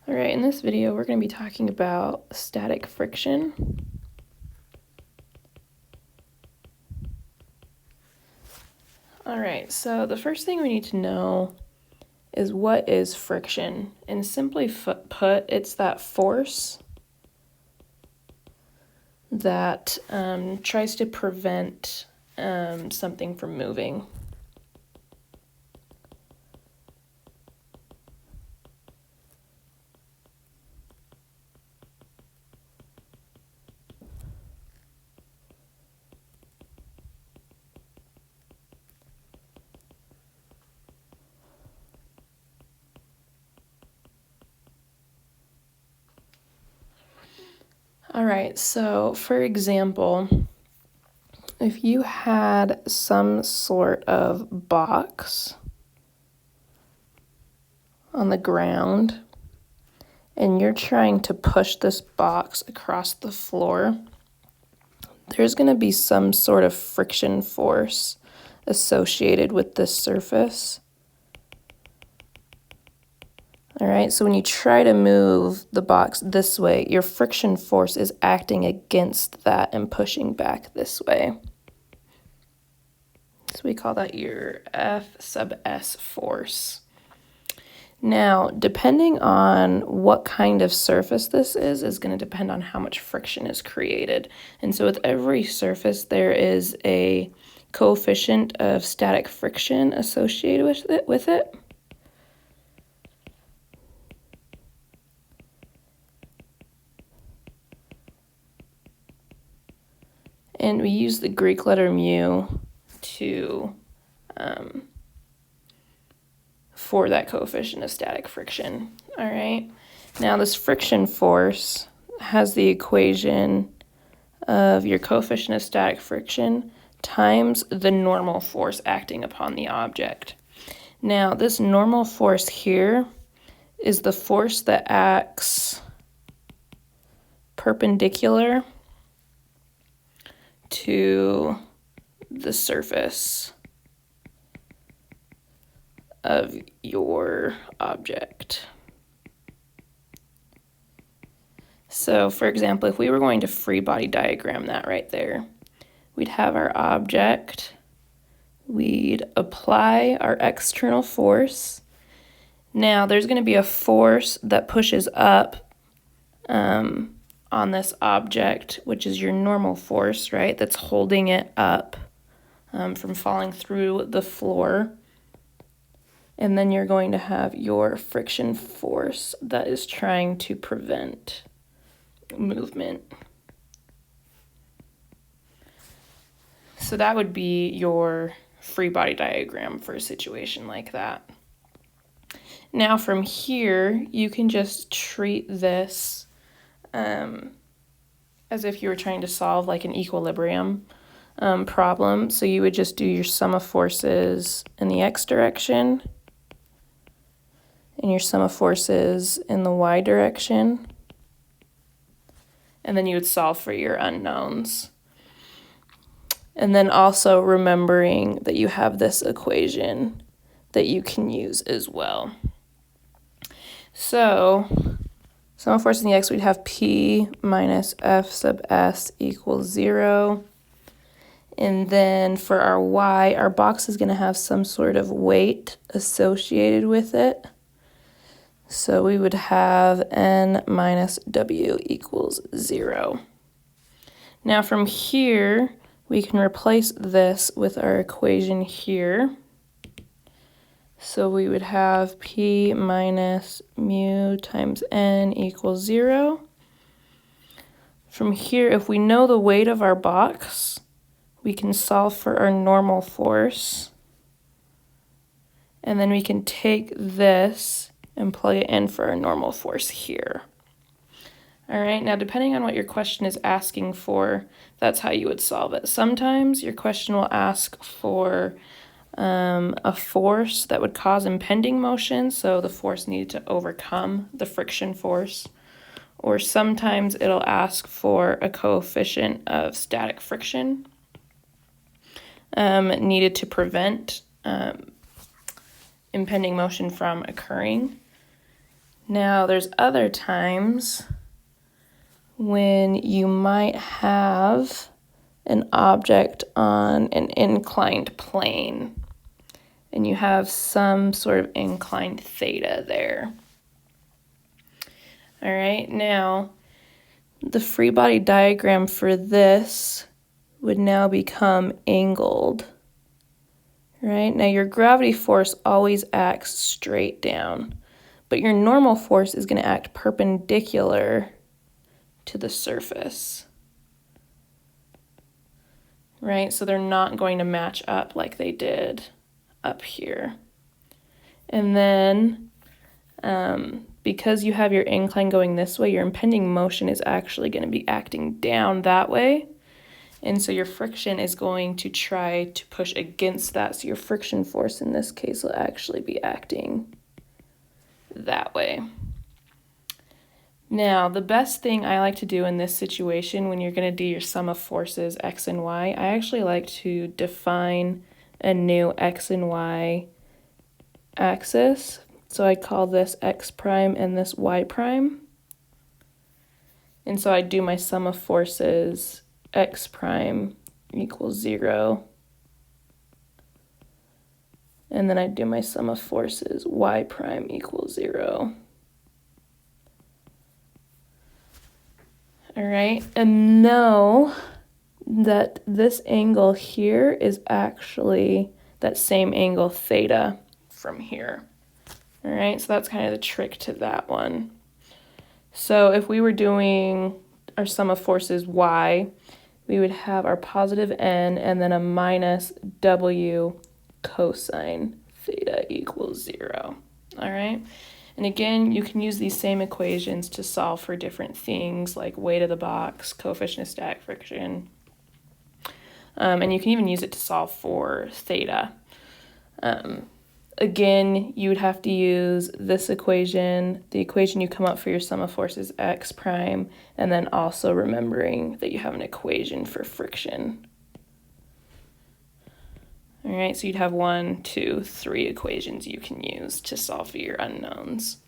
All right, in this video, we're going to be talking about static friction. All right, so the first thing we need to know is what is friction? And simply put, it's that force that tries to prevent something from moving. All right, so for example, if you had some sort of box on the ground and you're trying to push this box across the floor, there's going to be some sort of friction force associated with this surface. All right, so when you try to move the box this way, your friction force is acting against that and pushing back this way. So we call that your F sub S force. Now, depending on what kind of surface this is going to depend on how much friction is created. And so with every surface, there is a coefficient of static friction associated with it. And we use the Greek letter mu to for that coefficient of static friction. All right. Now this friction force has the equation of your coefficient of static friction times the normal force acting upon the object. Now this normal force here is the force that acts perpendicular to the surface of your object. So for example, if we were going to free body diagram that right there, we'd have our object, we'd apply our external force. Now there's going to be a force that pushes up on this object, which is your normal force, right? That's holding it up from falling through the floor. And then you're going to have your friction force that is trying to prevent movement. So that would be your free body diagram for a situation like that. Now from here, you can just treat this as if you were trying to solve like an equilibrium problem. So you would just do your sum of forces in the x direction and your sum of forces in the y direction. And then you would solve for your unknowns. And then also remembering that you have this equation that you can use as well. So sum of forces in the x, we'd have P minus F sub S equals 0. And then for our y, our box is going to have some sort of weight associated with it. So we would have N minus W equals 0. Now from here, we can replace this with our equation here. So we would have P minus mu times N equals 0. From here, if we know the weight of our box, we can solve for our normal force. And then we can take this and plug it in for our normal force here. All right, now depending on what your question is asking for, that's how you would solve it. Sometimes your question will ask for a force that would cause impending motion, so the force needed to overcome the friction force. Or sometimes it'll ask for a coefficient of static friction needed to prevent impending motion from occurring. Now, there's other times when you might have an object on an inclined plane, and you have some sort of inclined theta there. All right, now the free body diagram for this would now become angled. Right, now your gravity force always acts straight down, but your normal force is going to act perpendicular to the surface. Right, so they're not going to match up like they did up here. And then because you have your incline going this way, your impending motion is actually going to be acting down that way. And so your friction is going to try to push against that. So your friction force in this case will actually be acting that way. Now, the best thing I like to do in this situation when you're going to do your sum of forces x and y, I actually like to define a new x and y axis. So I call this x prime and this y prime. And so I do my sum of forces x prime equals 0. And then I do my sum of forces y prime equals 0. All right, and know that this angle here is actually that same angle theta from here. All right, so that's kind of the trick to that one. So if we were doing our sum of forces y, we would have our positive n and then a minus w cosine theta equals 0. All right, and again, you can use these same equations to solve for different things like weight of the box, coefficient of static friction, and you can even use it to solve for theta. Again, you would have to use this equation, the equation you come up for your sum of forces x prime, and then also remembering that you have an equation for friction. All right, so you'd have 1, 2, 3 equations you can use to solve for your unknowns.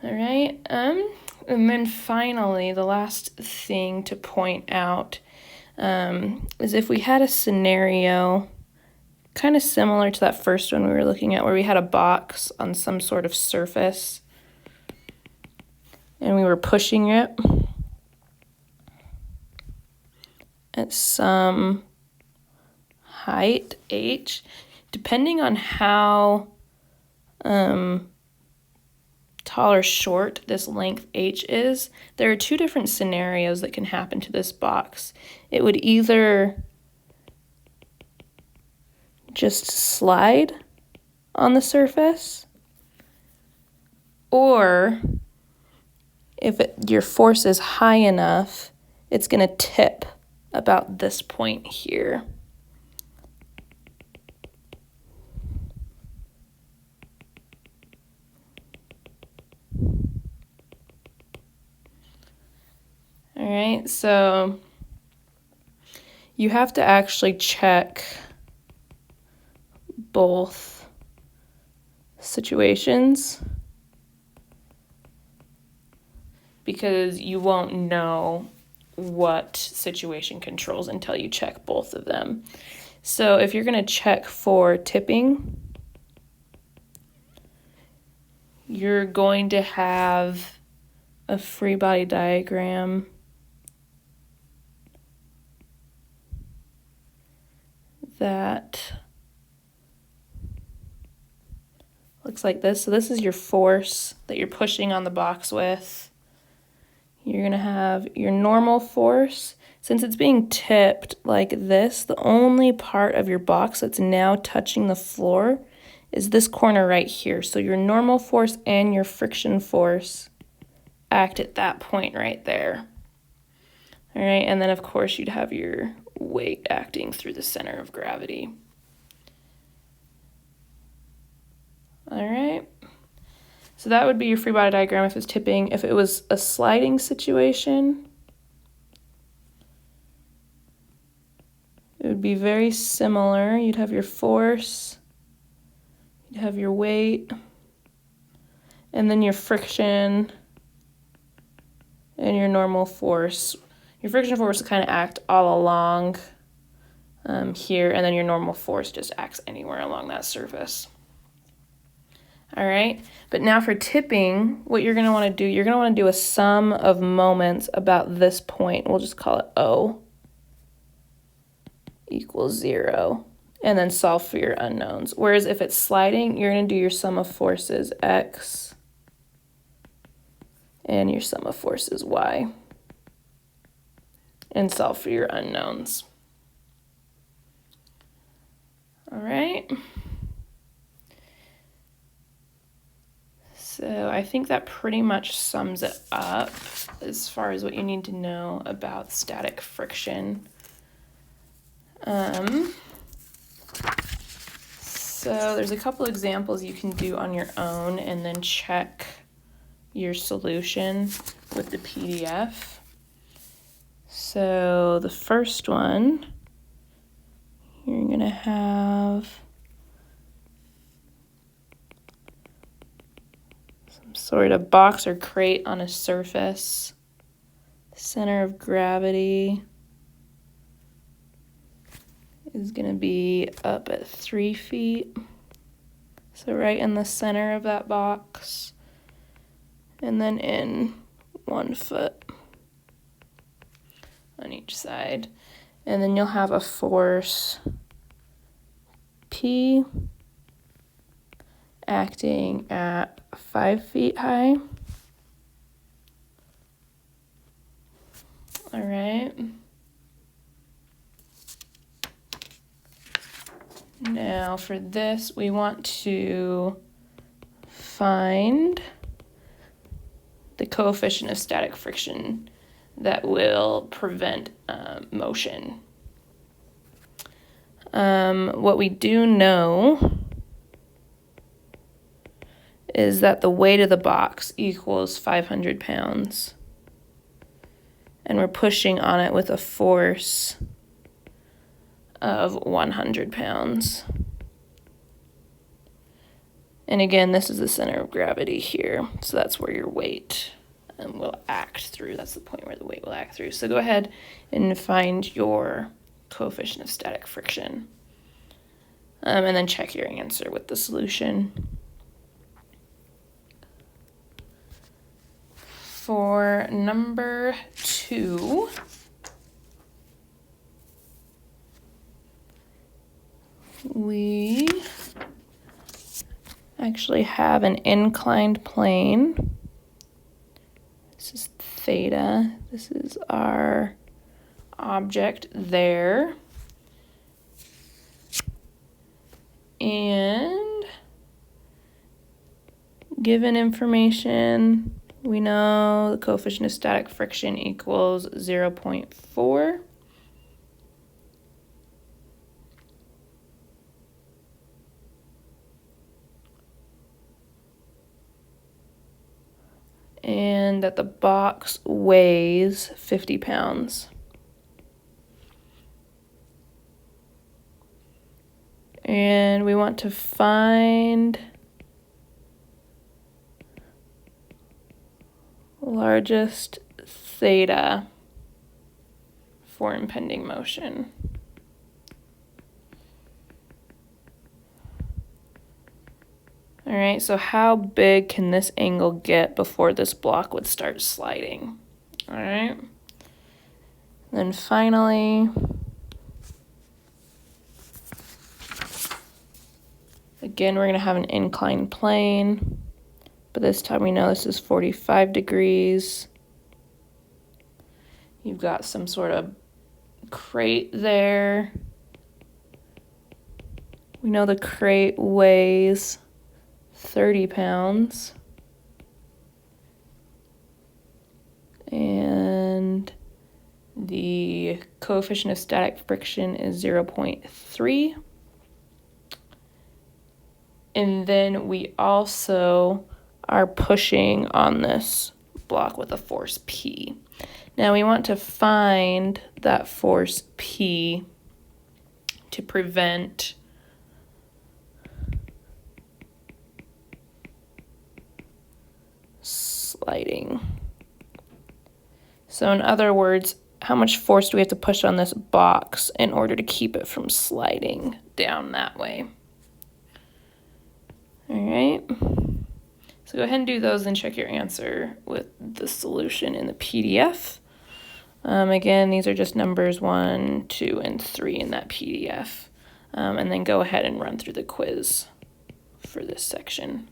All right, and then finally, the last thing to point out is if we had a scenario kind of similar to that first one we were looking at, where we had a box on some sort of surface and we were pushing it at some height h, depending on how tall or short this length h is, there are two different scenarios that can happen to this box. It would either just slide on the surface, or if your force is high enough, it's going to tip about this point here. All right, so you have to actually check both situations because you won't know what situation controls until you check both of them. So if you're going to check for tipping, you're going to have a free body diagram that looks like this. So this is your force that you're pushing on the box with. You're going to have your normal force. Since it's being tipped like this, the only part of your box that's now touching the floor is this corner right here. So your normal force and your friction force act at that point right there. All right, and then of course you'd have your weight acting through the center of gravity. All right, so that would be your free body diagram if it's tipping. If it was a sliding situation, it would be very similar. You'd have your force, you'd have your weight, and then your friction and your normal force. Your friction force will kind of act all along here, and then your normal force just acts anywhere along that surface. All right, but now for tipping, what you're going to want to do, you're going to want to do a sum of moments about this point. We'll just call it O equals 0, and then solve for your unknowns. Whereas if it's sliding, you're going to do your sum of forces X and your sum of forces Y and solve for your unknowns. All right. So I think that pretty much sums it up as far as what you need to know about static friction. So there's a couple examples you can do on your own and then check your solution with the PDF. So the first one, you're going to have some sort of box or crate on a surface. Center of gravity is going to be up at 3 feet. So right in the center of that box. And then in 1 foot on each side. And then you'll have a force P acting at 5 feet high. All right. Now for this, we want to find the coefficient of static friction that will prevent motion. What we do know is that the weight of the box equals 500 pounds. And we're pushing on it with a force of 100 pounds. And again, this is the center of gravity here. So that's where your weight will act through. That's the point where the weight will act through. So go ahead and find your coefficient of static friction. And then check your answer with the solution. For number 2, we actually have an inclined plane. This is theta. This is our object there. And given information, we know the coefficient of static friction equals 0.4. And that the box weighs 50 pounds. And we want to find largest theta for impending motion. All right, so how big can this angle get before this block would start sliding? All right. Then finally, again, we're going to have an inclined plane, but this time we know this is 45 degrees. You've got some sort of crate there. We know the crate weighs 30 pounds. And the coefficient of static friction is 0.3. And then we also are pushing on this block with a force P. Now we want to find that force P to prevent sliding. So in other words, how much force do we have to push on this box in order to keep it from sliding down that way? All right. So go ahead and do those and check your answer with the solution in the PDF. Again, these are just numbers 1, 2, and 3 in that PDF. And then go ahead and run through the quiz for this section.